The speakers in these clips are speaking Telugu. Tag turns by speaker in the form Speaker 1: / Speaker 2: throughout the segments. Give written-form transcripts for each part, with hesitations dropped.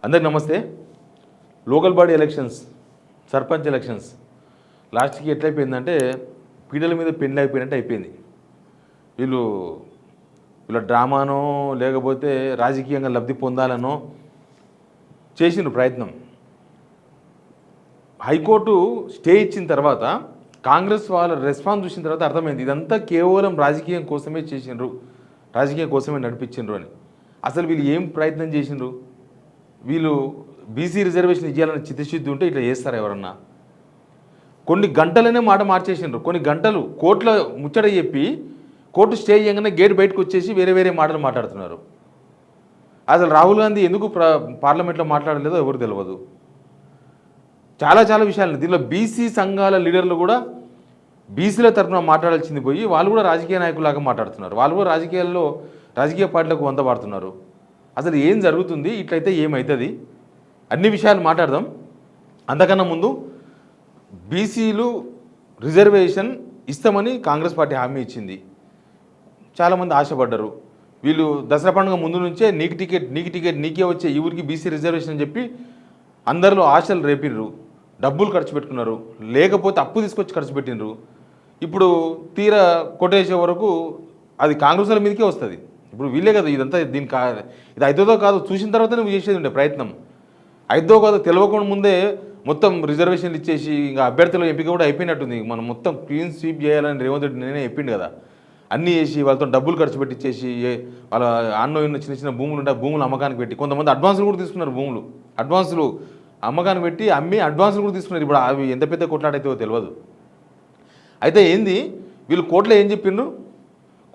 Speaker 1: అందరికి నమస్తే. Local body elections, sarpanch elections లాస్ట్కి ఎట్లయిపోయిందంటే పీడల మీద పెండ్లు అయిపోయినట్టు అయిపోయింది. వీళ్ళ డ్రామానో లేకపోతే రాజకీయంగా లబ్ధి పొందాలనో చేసిన ప్రయత్నం. హైకోర్టు స్టే ఇచ్చిన తర్వాత కాంగ్రెస్ వాళ్ళ రెస్పాన్స్ చూసిన తర్వాత అర్థమైంది ఇదంతా కేవలం రాజకీయం కోసమే చేసిండ్రు, రాజకీయం కోసమే నడిపించిండ్రు అని. అసలు వీళ్ళు ఏం ప్రయత్నం చేసిండ్రు? వీళ్ళు బీసీ రిజర్వేషన్ ఇవ్వాలని చిత్తశుద్ధి ఉంటే ఇట్లా చేస్తారు ఎవరన్నా? కొన్ని గంటలనే మాట మార్చేసిండ్రు. కొన్ని గంటలు కోర్టులో ముచ్చట చెప్పి కోర్టు స్టే చేయగానే గేట్ బయటకు వచ్చేసి వేరే వేరే మాటలు మాట్లాడుతున్నారు. అసలు రాహుల్ గాంధీ ఎందుకు పార్లమెంట్లో మాట్లాడలేదో ఎవరు తెలియదు. చాలా చాలా విషయాలు దీనిలో బీసీ సంఘాల లీడర్లు కూడా బీసీల తరఫున మాట్లాడాల్సింది పోయి వాళ్ళు కూడా రాజకీయ నాయకులాగా మాట్లాడుతున్నారు. వాళ్ళు కూడా రాజకీయ పార్టీలకు వంతపాడుతున్నారు. అసలు ఏం జరుగుతుంది, ఇట్లయితే ఏమవుతుంది, అన్ని విషయాలు మాట్లాడదాం. అంతకన్నా ముందు బీసీలు రిజర్వేషన్ ఇస్తామని కాంగ్రెస్ పార్టీ హామీ ఇచ్చింది. చాలామంది ఆశపడ్డారు. వీళ్ళు దసరా పండుగ ముందు నుంచే నీకు టికెట్ నీకే వచ్చే ఈ ఊరికి బీసీ రిజర్వేషన్ అని చెప్పి అందరిలో ఆశలు రేపిర్రు. డబ్బులు ఖర్చు పెట్టుకున్నారు, లేకపోతే అప్పు తీసుకొచ్చి ఖర్చు పెట్టినరు. ఇప్పుడు తీరా కొట్టేసే వరకు అది కాంగ్రెస్ వాళ్ళ మీదకే వస్తుంది. ఇప్పుడు వీళ్ళే కదా ఇదంతా ఇది అయితదో కాదు చూసిన తర్వాత నువ్వు చేసేది ఉండే ప్రయత్నం. అయితో కాదు తెలియకుండా ముందే మొత్తం రిజర్వేషన్లు ఇచ్చేసి ఇంకా అభ్యర్థుల ఎంపిక కూడా అయిపోయినట్టుంది. మనం మొత్తం క్లీన్ స్వీప్ చేయాలని రేవంత్ రెడ్డి నేనే చెప్పిండు కదా. అన్నీ చేసి వాళ్ళతో డబ్బులు ఖర్చు పెట్టించేసి వాళ్ళ అన్నో ఎన్నో చిన్న చిన్న భూములు ఉంటే భూములు అమ్మకానికి పెట్టి కొంతమంది అడ్వాన్సులు కూడా తీసుకున్నారు. భూములు అడ్వాన్సులు అమ్మకానికి పెట్టి అమ్మి అడ్వాన్సులు కూడా తీసుకున్నారు. ఇప్పుడు అవి ఎంత పెద్ద కొట్లాడైతే తెలియదు. అయితే ఏంది వీళ్ళు కోర్టులో ఏం చెప్పిండ్రు?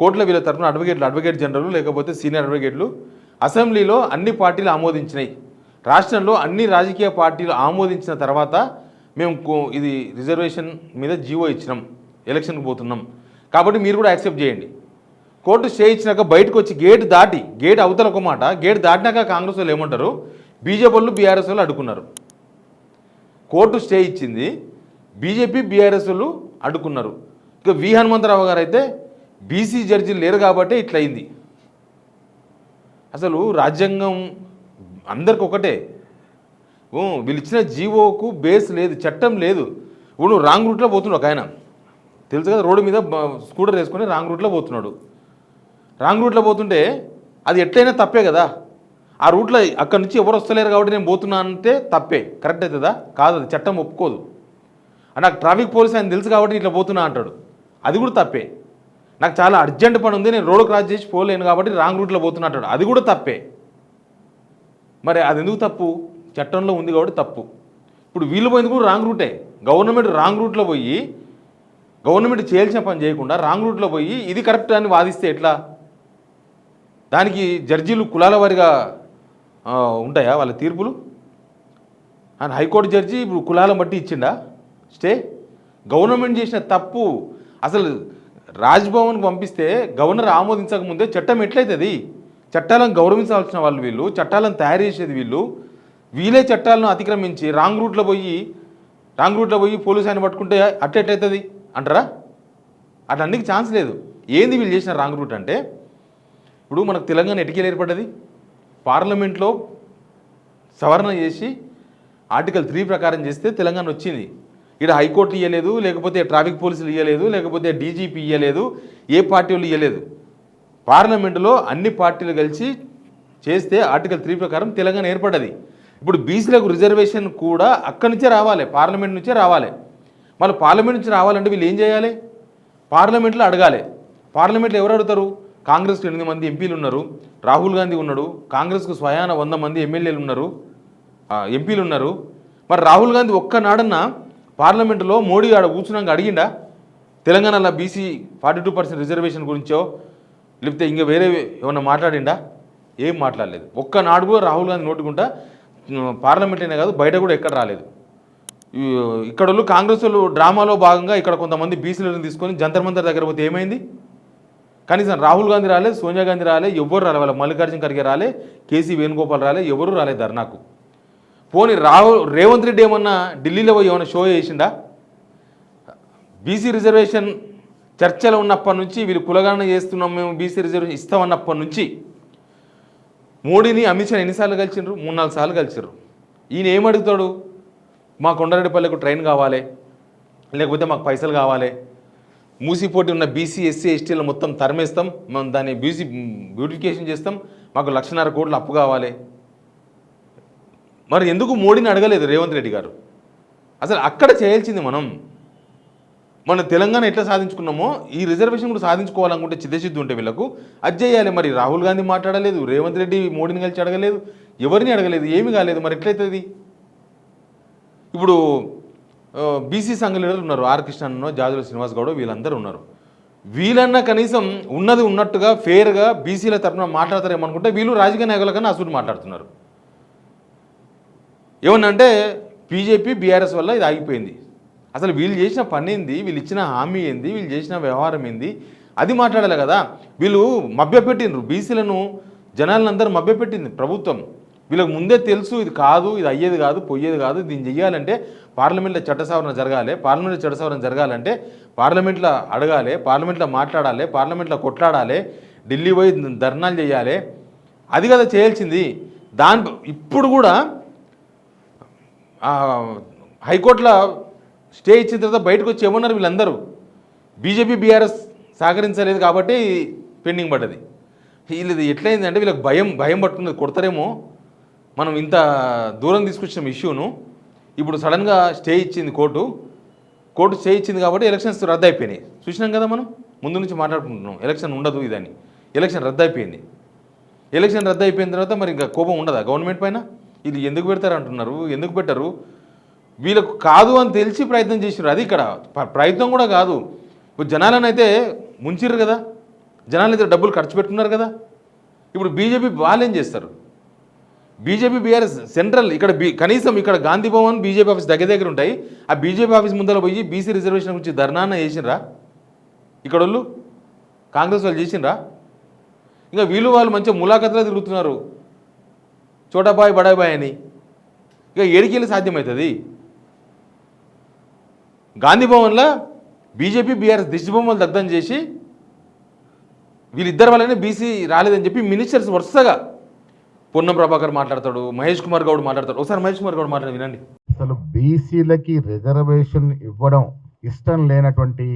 Speaker 1: కోర్టులో వీళ్ళ తరఫున అడ్వకేట్ జనరల్ లేకపోతే సీనియర్ అడ్వకేట్లు అసెంబ్లీలో అన్ని పార్టీలు ఆమోదించినాయి. రాష్ట్రంలో అన్ని రాజకీయ పార్టీలు ఆమోదించిన తర్వాత మేము ఇది రిజర్వేషన్ మీద జీవో ఇచ్చినాం, ఎలక్షన్కి పోతున్నాం కాబట్టి మీరు కూడా యాక్సెప్ట్ చేయండి. కోర్టు స్టే ఇచ్చినాక బయటకు వచ్చి గేట్ అవతల ఒక మాట, గేట్ దాటినాక కాంగ్రెస్ వాళ్ళు ఏమంటారు, బీజేపీ వాళ్ళు బీఆర్ఎస్ వాళ్ళు అడ్డుకున్నారు. కోర్టు స్టే ఇచ్చింది, బీజేపీ బీఆర్ఎస్ వాళ్ళు అడ్డుకున్నారు. ఇక వి హనుమంతరావు గారు అయితే బీసీ జడ్జీలు లేరు కాబట్టి ఇట్లయింది. అసలు రాజ్యాంగం అందరికి ఒకటే. వీళ్ళు ఇచ్చిన జీవోకు బేస్ లేదు, చట్టం లేదు. ఇప్పుడు నువ్వు రాంగ్ రూట్లో పోతున్నావు. ఒక ఆయన తెలుసు కదా, రోడ్డు మీద స్కూటర్ వేసుకొని రాంగ్ రూట్లో పోతున్నాడు. రాంగ్ రూట్లో పోతుంటే అది ఎట్లయినా తప్పే కదా. ఆ రూట్లో అక్కడి నుంచి ఎవరు వస్తలేరు కాబట్టి నేను పోతున్నా అంటే తప్పే. కరెక్ట్ అవుతుందా? కాదు, అది చట్టం ఒప్పుకోదు. నాకు ట్రాఫిక్ పోలీస్ ఆయన తెలుసు కాబట్టి ఇట్లా పోతున్నా అంటాడు, అది కూడా తప్పే. నాకు చాలా అర్జెంట్ పని ఉంది, నేను రోడ్డు క్రాస్ చేసి పోలేను కాబట్టి రాంగ్ రూట్లో పోతున్నా అంటాడు, అది కూడా తప్పే. మరి అది ఎందుకు తప్పు? చట్టంలో ఉంది కాబట్టి తప్పు. ఇప్పుడు వీళ్ళు పోయింది కూడా రాంగ్ రూటే. గవర్నమెంట్ రాంగ్ రూట్లో పోయి గవర్నమెంట్ చేయాల్సిన పని చేయకుండా రాంగ్ రూట్లో పోయి ఇది కరెక్ట్ అని వాదిస్తే ఎట్లా? దానికి జడ్జీలు కులాల వారిగా ఉంటాయా వాళ్ళ తీర్పులు? అని హైకోర్టు జడ్జి ఇప్పుడు కులాలను బట్టి ఇచ్చిండా స్టే? గవర్నమెంట్ చేసిన తప్పు. అసలు రాజ్భవన్కి పంపిస్తే గవర్నర్ ఆమోదించకముందే చట్టం ఎట్లయితుంది? చట్టాలను గౌరవించాల్సిన వాళ్ళు వీళ్ళు, చట్టాలను తయారు చేసేది వీళ్ళే చట్టాలను అతిక్రమించి రాంగ్ రూట్లో పోయి పోలీసు ఆయన పట్టుకుంటే అట్టెట్లయితుంది అంటారా? అట్లా అన్నికి ఛాన్స్ లేదు. ఏంది వీళ్ళు చేసిన రాంగ్ రూట్ అంటే, ఇప్పుడు మనకు తెలంగాణ ఎటుకేలు ఏర్పడ్డది, పార్లమెంట్లో సవరణ చేసి ఆర్టికల్ 3 ప్రకారం చేస్తే తెలంగాణ వచ్చింది. ఇక్కడ హైకోర్టు ఇవ్వలేదు, లేకపోతే ట్రాఫిక్ పోలీసులు ఇవ్వలేదు, లేకపోతే డీజీపీ ఇవ్వలేదు, ఏ పార్టీ వాళ్ళు ఇవ్వలేదు. పార్లమెంటులో అన్ని పార్టీలు కలిసి చేస్తే ఆర్టికల్ 3 ప్రకారం తెలంగాణ ఏర్పడ్డది. ఇప్పుడు బీసీలకు రిజర్వేషన్ కూడా అక్కడి నుంచే రావాలి, పార్లమెంట్ నుంచే రావాలి. మళ్ళీ పార్లమెంట్ నుంచి రావాలంటే వీళ్ళు ఏం చేయాలి? పార్లమెంట్లో అడగాలి. పార్లమెంట్లో ఎవరు అడుగుతారు? కాంగ్రెస్కి 8 మంది ఎంపీలు ఉన్నారు, రాహుల్ గాంధీ ఉన్నాడు, కాంగ్రెస్కు స్వయాన 100 మంది ఎమ్మెల్యేలు ఉన్నారు, ఎంపీలు ఉన్నారు. మరి రాహుల్ గాంధీ ఒక్కనాడన్నా పార్లమెంటులో మోడీ ఆడ కూర్చున్నాక అడిగిండా తెలంగాణలో బీసీ 42% రిజర్వేషన్ గురించో లేకపోతే ఇంకా వేరే ఏమన్నా మాట్లాడిండా? ఏం మాట్లాడలేదు. ఒక్కనాడు కూడా రాహుల్ గాంధీ నోటుకుంటా పార్లమెంట్ అయినా కాదు బయట కూడా ఎక్కడ రాలేదు. ఇక్కడ వాళ్ళు కాంగ్రెస్ వాళ్ళు డ్రామాలో భాగంగా ఇక్కడ కొంతమంది బీసీలను తీసుకొని జంతర్ మంతర్ దగ్గర పోతే ఏమైంది? కనీసం రాహుల్ గాంధీ రాలే, సోనియా గాంధీ రాలే, ఎవ్వరు రాలే, వాళ్ళ మల్లికార్జున ఖర్గే రాలే, కేసీ వేణుగోపాల్ రాలే, ఎవరు రాలే ధర్నాకు. పోనీ రేవంత్ రెడ్డి ఏమన్నా ఢిల్లీలో పోయి ఏమన్నా షో చేసిండా? బీసీ రిజర్వేషన్ చర్చలు ఉన్నప్పటి నుంచి వీళ్ళు కులగణన చేస్తున్నాం, మేము బీసీ రిజర్వేషన్ ఇస్తామన్నప్పటి నుంచి మోడీని అమిత్ షా ఎన్నిసార్లు కలిసిండ్రు? 3-4 సార్లు కలిసిర్రు. ఈయన ఏమడుగుతాడు? మా కొండారెడ్డిపల్లెకు ట్రైన్ కావాలి, లేకపోతే మాకు పైసలు కావాలి, మూసిపోటీ ఉన్న బీసీ ఎస్సీ ఎస్టీలు మొత్తం తరిమేస్తాం, మనం దాన్ని బ్యూటిఫికేషన్ చేస్తాం, మాకు 1,50,000 కోట్ల అప్పు కావాలి. మరి ఎందుకు మోడీని అడగలేదు రేవంత్ రెడ్డి గారు? అసలు అక్కడ చేయాల్సింది మన తెలంగాణ ఎట్లా సాధించుకున్నామో ఈ రిజర్వేషన్ కూడా సాధించుకోవాలనుకుంటే చిత్తశుద్ధి ఉంటే వీళ్ళకు అది చేయాలి. మరి రాహుల్ గాంధీ మాట్లాడలేదు, రేవంత్ రెడ్డి మోడీని కలిసి అడగలేదు, ఎవరిని అడగలేదు, ఏమీ కాలేదు. మరి ఎట్లయితుంది? ఇప్పుడు బీసీ సంఘ లీడర్లు ఉన్నారు, ఆర్ కృష్ణ, జాజుల శ్రీనివాస్ గౌడ్, వీళ్ళందరూ ఉన్నారు. వీళ్ళన్నా కనీసం ఉన్నది ఉన్నట్టుగా ఫేర్గా బీసీల తరఫున మాట్లాడతారేమనుకుంటే వీళ్ళు రాజకీయ నాయకుల కన్నా అసలు మాట్లాడుతున్నారు. ఏమన్నంటే బీజేపీ బీఆర్ఎస్ వల్ల ఇది ఆగిపోయింది. అసలు వీళ్ళు చేసిన పని ఏంది, వీళ్ళు ఇచ్చిన హామీ ఏంది, వీళ్ళు చేసిన వ్యవహారం ఏంది, అది మాట్లాడాలి కదా. వీళ్ళు మభ్యపెట్టిండ్రు బీసీలను, జనాలందరూ మభ్యపెట్టింది ప్రభుత్వం. వీళ్ళకి ముందే తెలుసు ఇది కాదు, ఇది అయ్యేది కాదు, పోయేది కాదు, దీన్ని చెయ్యాలంటే పార్లమెంట్లో చట్ట సవరణ జరగాలి, పార్లమెంట్లో చట్ట సవరణ జరగాలంటే పార్లమెంట్లో అడగాలి, పార్లమెంట్లో మాట్లాడాలి, పార్లమెంట్లో కొట్లాడాలి, ఢిల్లీ పోయి ధర్నాలు చేయాలి, అది కదా చేయాల్సింది. ఇప్పుడు కూడా హైకోర్టులో స్టే ఇచ్చిన తర్వాత బయటకు వచ్చి ఏమన్నారు వీళ్ళందరూ? బీజేపీ బీఆర్ఎస్ సహకరించలేదు కాబట్టి పెండింగ్ పడ్డది. వీళ్ళది ఎట్లయిందంటే వీళ్ళకి భయం పట్టుకున్నది, కొడతారేమో, మనం ఇంత దూరం తీసుకొచ్చిన ఇష్యూను ఇప్పుడు సడన్గా స్టే ఇచ్చింది కోర్టు స్టే ఇచ్చింది కాబట్టి ఎలక్షన్స్ రద్దు అయిపోయినాయి. చూసినాం కదా, మనం ముందు నుంచి మాట్లాడుకుంటున్నాం ఎలక్షన్ ఉండదు ఇదని. ఎలక్షన్ రద్దు అయిపోయింది. ఎలక్షన్ రద్దు అయిపోయిన తర్వాత మరి ఇంకా కోపం ఉండదా గవర్నమెంట్ పైన? ఇది ఎందుకు పెడతారు అంటున్నారు, ఎందుకు పెట్టరు? వీళ్ళకు కాదు అని తెలిసి ప్రయత్నం చేసినారు. అది ఇక్కడ ప్రయత్నం కూడా కాదు. ఇప్పుడు జనాలను అయితే ముంచిర్రు కదా, జనాలు అయితే డబ్బులు ఖర్చు పెట్టుకున్నారు కదా. ఇప్పుడు బీజేపీ వాళ్ళు ఏం చేస్తారు? బీజేపీ బీఆర్ఎస్ సెంట్రల్ ఇక్కడ కనీసం ఇక్కడ గాంధీ భవన్ బీజేపీ ఆఫీస్ దగ్గర ఉంటాయి. ఆ బీజేపీ ఆఫీస్ ముందర పోయి బీసీ రిజర్వేషన్ గురించి ధర్నాన్న చేసినరా? ఇక్కడ వాళ్ళు కాంగ్రెస్ వాళ్ళు చేసినరా? ఇంకా వాళ్ళు మంచిగా ములాఖతులో తిరుగుతున్నారు, చోటాబాయ్ బడాబాయ్ అని. ఇక ఏడికెళ్ళి సాధ్యమవుతుంది? గాంధీ భవన్లో బీజేపీ బీఆర్ఎస్ దిష్టిబొమ్మలు దగ్ధం చేసి వీళ్ళిద్దరి వల్లనే బీసీ రాలేదని చెప్పి మినిస్టర్స్ వరుసగా పొన్నం ప్రభాకర్ మాట్లాడతాడు, మహేష్ కుమార్ గౌడ్ మాట్లాడతాడు. ఒకసారి మహేష్ కుమార్ గౌడ్ మాట్లాడి వినండి.
Speaker 2: అసలు బీసీలకి రిజర్వేషన్ ఇవ్వడం ఇష్టం లేనటువంటి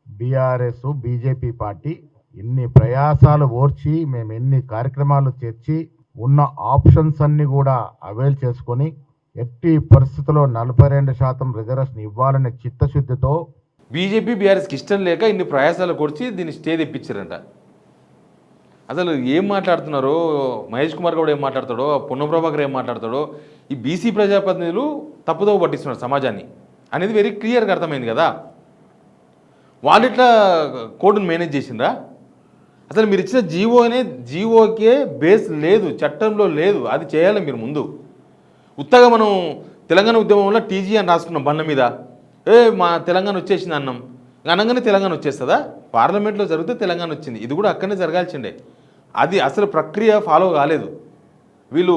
Speaker 2: బీఆర్ఎస్ బీజేపీ పార్టీ ఎన్ని ప్రయాసాలు ఓర్చి మేము ఎన్ని కార్యక్రమాలు చేర్చి ఉన్న ఆప్షన్స్ అన్ని కూడా అవైల్ చేసుకొని ఎట్టి పరిస్థితుల్లో 42% రిజర్వేషన్ ఇవ్వాలనే చిత్తశుద్ధితో
Speaker 1: బీజేపీ బీఆర్ఎస్కి ఇష్టం లేక ఇన్ని ప్రయాసాలు కొడిచి దీన్ని స్టే తెప్పించారంట. అసలు ఏం మాట్లాడుతున్నారో మహేష్ కుమార్ గౌడ్ ఏం మాట్లాడతాడో, పొన్నం ప్రభాకర్ ఏం మాట్లాడతాడో, ఈ బీసీ ప్రజాప్రతినిధులు తప్పుదోవ పట్టిస్తున్నారు సమాజాన్ని అనేది వెరీ క్లియర్గా అర్థమైంది కదా. వాళ్ళు ఇట్లా కోర్టును మేనేజ్ చేసిండ్రా? అసలు మీరు ఇచ్చిన జీవోకే బేస్ లేదు, చట్టంలో లేదు. అది చేయాలి మీరు ముందు. ఉత్తగా మనం తెలంగాణ ఉద్యమంలో టీజీ అని రాసుకున్నాం బండ మీద, మా తెలంగాణ వచ్చేసింది అన్నాం, అనగానే తెలంగాణ వచ్చేస్తుందా? పార్లమెంట్లో జరిగితే తెలంగాణ వచ్చింది. ఇది కూడా అక్కడనే జరగాల్సిండే. అది అసలు ప్రక్రియ ఫాలో కాలేదు. వీళ్ళు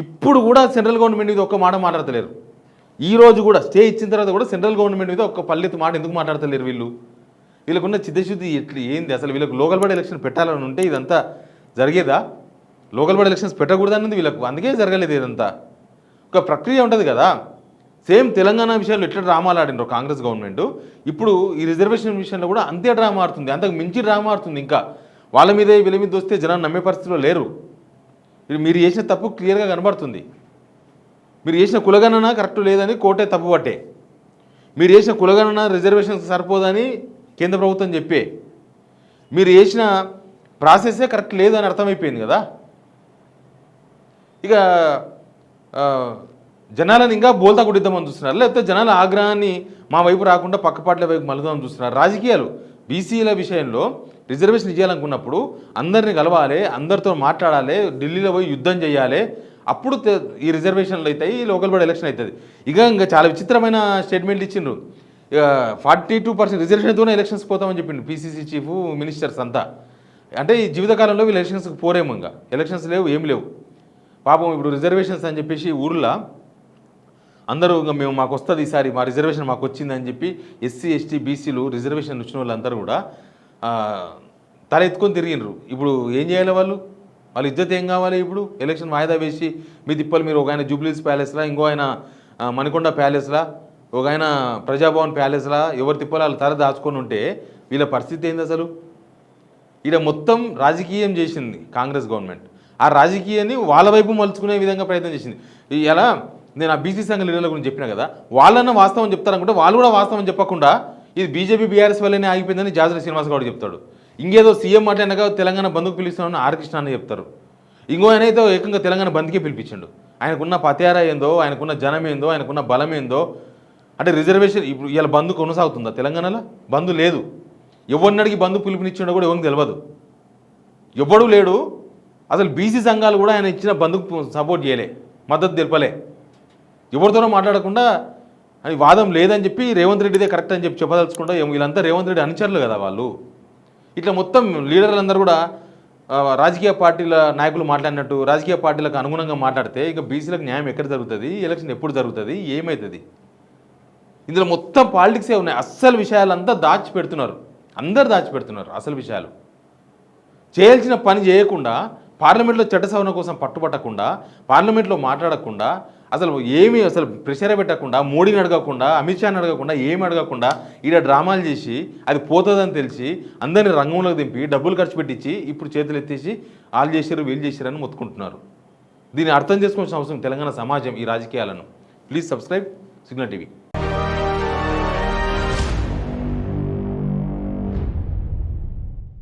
Speaker 1: ఇప్పుడు కూడా సెంట్రల్ గవర్నమెంట్ మీద ఒక్క మాట మాట్లాడతలేరు. ఈ రోజు కూడా స్టే ఇచ్చిన తర్వాత కూడా సెంట్రల్ గవర్నమెంట్ మీద ఒక్క పల్లెత్తు మాట ఎందుకు మాట్లాడతలేరు? వీళ్ళకున్న చిత్తశుద్ధి ఏంది? అసలు వీళ్ళకు లోకల్ బాడీ ఎలక్షన్ పెట్టాలని ఉంటే ఇదంతా జరిగేదా? లోకల్ బాడీ ఎలక్షన్స్ పెట్టకూడదన్నది వీళ్ళకు, అందుకే జరగలేదు. ఇదంతా ఒక ప్రక్రియ ఉంటుంది కదా. సేమ్ తెలంగాణ విషయంలో ఎట్లా డ్రామాలు ఆడినరు కాంగ్రెస్ గవర్నమెంట్, ఇప్పుడు ఈ రిజర్వేషన్ విషయంలో కూడా అంతే డ్రామా ఆడుతుంది, అంతకు మించి డ్రామా ఆడుతుంది. ఇంకా వాళ్ళ మీదే వీళ్ళ మీద వస్తే జనాన్ని నమ్మే పరిస్థితిలో లేరు. మీరు చేసిన తప్పు క్లియర్గా కనబడుతుంది. మీరు చేసిన కులగణన కరెక్ట్ లేదని కోర్టే తప్పు పట్టే, మీరు చేసిన కులగణన రిజర్వేషన్స్ సరిపోదని కేంద్ర ప్రభుత్వం చెప్పే, మీరు చేసిన ప్రాసెసే కరెక్ట్ లేదని అర్థమైపోయింది కదా. ఇక జనాలను ఇంకా బోల్తా కొట్టిద్దామని చూస్తున్నారు, లేకపోతే జనాల ఆగ్రహాన్ని మా వైపు రాకుండా పక్కపాట్ల వైపు మలుదామని చూస్తున్నారు. రాజకీయాలు బీసీల విషయంలో రిజర్వేషన్ ఇవ్వాలనుకున్నప్పుడు అందరిని కలవాలి, అందరితో మాట్లాడాలి, ఢిల్లీలో పోయి యుద్ధం చేయాలి, అప్పుడు ఈ రిజర్వేషన్లు అవుతాయి, లోకల్ బాడీ ఎలక్షన్ అవుతుంది. ఇంకా చాలా విచిత్రమైన స్టేట్మెంట్లు ఇచ్చిండ్రు. ఇక 42% రిజర్వేషన్తోనే ఎలక్షన్స్ పోతామని చెప్పిండు పీసీసీ చీఫ్, మినిస్టర్స్ అంతా. అంటే ఈ జీవితకాలంలో వీళ్ళు ఎలక్షన్స్కి పోరేమో, ఇంకా ఎలక్షన్స్ లేవు, ఏం లేవు. పాపం ఇప్పుడు రిజర్వేషన్స్ అని చెప్పేసి ఊర్లో అందరూ ఇంకా మాకు వస్తుంది ఈసారి, మా రిజర్వేషన్ మాకు వచ్చిందని చెప్పి ఎస్సీ ఎస్టీ బీసీలు రిజర్వేషన్ వచ్చిన వాళ్ళందరూ కూడా తల ఎత్తుకొని తిరిగినరు. ఇప్పుడు ఏం చేయాలి వాళ్ళు? వాళ్ళ ఇజ్జత్ ఏం కావాలి? ఇప్పుడు ఎలక్షన్ వాయిదా వేసి మీ తిప్పలు మీరు ఒక ఆయన జూబ్లీస్ ప్యాలెస్లా, ఇంకో ఆయన మణికొండ ప్యాలెస్లా, ఒక ఆయన ప్రజాభవన్ ప్యాలెస్లా ఎవరు తిప్పలు వాళ్ళు తల దాచుకొని ఉంటే వీళ్ళ పరిస్థితి ఏంది అసలు? ఈడ మొత్తం రాజకీయం చేసింది కాంగ్రెస్ గవర్నమెంట్. ఆ రాజకీయాన్ని వాళ్ళ వైపు మలుచుకునే విధంగా ప్రయత్నం చేసింది. ఇలా నేను ఆ బీసీ సంఘ లీడర్ల గురించి చెప్పినా కదా, వాళ్ళన్న వాస్తవం చెప్తారనుకుంటే వాళ్ళు కూడా వాస్తవం చెప్పకుండా ఇది బీజేపీ బీఆర్ఎస్ వల్లనే ఆగిపోయిందని జాజల శ్రీనివాస్ గౌడ్ చెప్తాడు. ఇంకేదో సీఎం మాట్లాడినాక తెలంగాణ బంద్కు పిలుస్తామని ఆర్ కృష్ణ అని చెప్తారు. ఇంకో ఆయన అయితే ఏకంగా తెలంగాణ బంద్కే పిలిపించండు. ఆయనకున్న పత్యారా ఏందో, ఆయనకున్న జనం ఏందో, ఆయనకున్న బలం ఏందో. అంటే రిజర్వేషన్ ఇప్పుడు ఇలా బంద్ కొనసాగుతుందా తెలంగాణలో? బంద్ లేదు. ఎవరినడికి బంధు పిలుపునిచ్చిండో కూడా ఎవరికి తెలియదు. ఎవ్వడూ లేడు. అసలు బీసీ సంఘాలు కూడా ఆయన ఇచ్చిన బంధుకు సపోర్ట్ చేయలే, మద్దతు తెలపలే. ఎవరితోనో మాట్లాడకుండా అని వాదం లేదని చెప్పి రేవంత్ రెడ్డిదే కరెక్ట్ అని చెప్పి చెప్పదలుచుకుంటా. వీళ్ళంతా రేవంత్ రెడ్డి అనుచరులు కదా వాళ్ళు. ఇట్లా మొత్తం లీడర్లందరూ కూడా రాజకీయ పార్టీల నాయకులు మాట్లాడినట్టు రాజకీయ పార్టీలకు అనుగుణంగా మాట్లాడితే ఇక బీసీలకు న్యాయం ఎక్కడ జరుగుతుంది? ఎలక్షన్ ఎప్పుడు జరుగుతుంది? ఏమవుతుంది? ఇందులో మొత్తం పాలిటిక్సే ఉన్నాయి. అస్సలు విషయాలంతా దాచిపెడుతున్నారు. అందరు దాచిపెడుతున్నారు అసలు విషయాలు. చేయాల్సిన పని చేయకుండా, పార్లమెంట్లో చట్ట సవరణ కోసం పట్టుబట్టకుండా, పార్లమెంట్లో మాట్లాడకుండా, అసలు ప్రెషర్ పెట్టకుండా, మోడీని అడగకుండా, అమిత్ షాని అడగకుండా, ఏమి అడగకుండా ఈడ డ్రామాలు చేసి అది పోతుందని తెలిసి అందరినీ రంగంలోకి దింపి డబ్బులు ఖర్చు పెట్టించి ఇప్పుడు చేతులు ఎత్తేసి వాళ్ళు చేశారు వీళ్ళు చేశారని మొత్తుకుంటున్నారు. దీన్ని అర్థం చేసుకోవాల్సిన అవసరం తెలంగాణ సమాజం ఈ రాజకీయాలను. Please subscribe signal TV.